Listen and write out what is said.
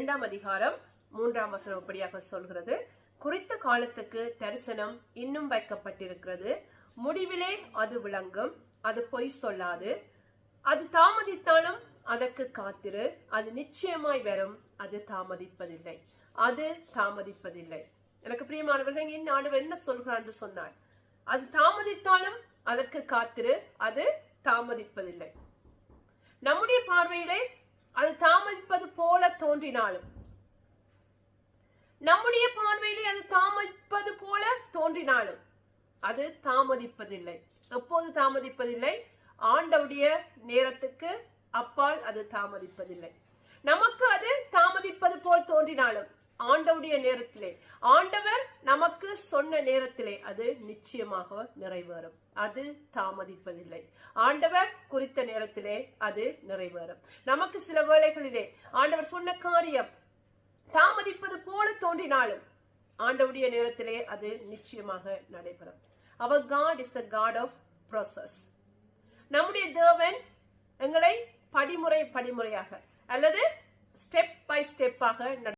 2ஆம் அதிகாரம் 3ஆம் வசனம் இப்படியாக சொல்கிறது, குறித்த காலத்துக்கு தரிசனம் இன்னும் வைக்கப்பட்டிருக்கிறது, முடிவிலே அது விளங்கும், அது பொய் சொல்லாது, அது தாமதித்தாலும் அதற்கு காத்திரு, அது நிச்சயமாய் வரும், அது தாமதிப்பதில்லை, அது தாமதிப்பதில்லை. எனக்கு பிரியமானவர்கள், என் ஆண்டவர் என்ன சொல்கிறார் என்று சொன்னார், அது தாமதித்தாலும் அதற்கு காத்திரு, அது தாமதிப்பதில்லை. நம்முடைய பார்வையிலே அது தாமதிப்பது போல தோன்றினாலும், நம்முடைய பார்வையிலே அது தாமதிப்பது போல தோன்றினாலும் அது தாமதிப்பதில்லை. எப்போது தாமதிப்பதில்லை? ஆண்டவருடைய நேரத்துக்கு அப்பால் அது தாமதிப்பதில்லை. நமக்கு அது தாமதிப்பது போல் தோன்றினாலும் ஆண்டவருடைய நேரத்திலே, ஆண்டவர் நமக்கு சொன்ன நேரத்திலே அது நிச்சயமாக நிறைவேறும். அது தாமதிப்பதில்லை. ஆண்டவர் குறித்த நேரத்திலே அது நிறைவேறும். நமக்கு சில வேளைகளிலே ஆண்டவர் சொன்ன காரியம் தாமதிப்பது போல தோன்றினாலும் ஆண்டவருடைய நேரத்திலே அது நிச்சயமாக நடைபெறும். Our God is the God of process. நம்முடைய தேவன் எங்களை படிமுறையாக அல்லது ஸ்டெப் பை ஸ்டெப்பாக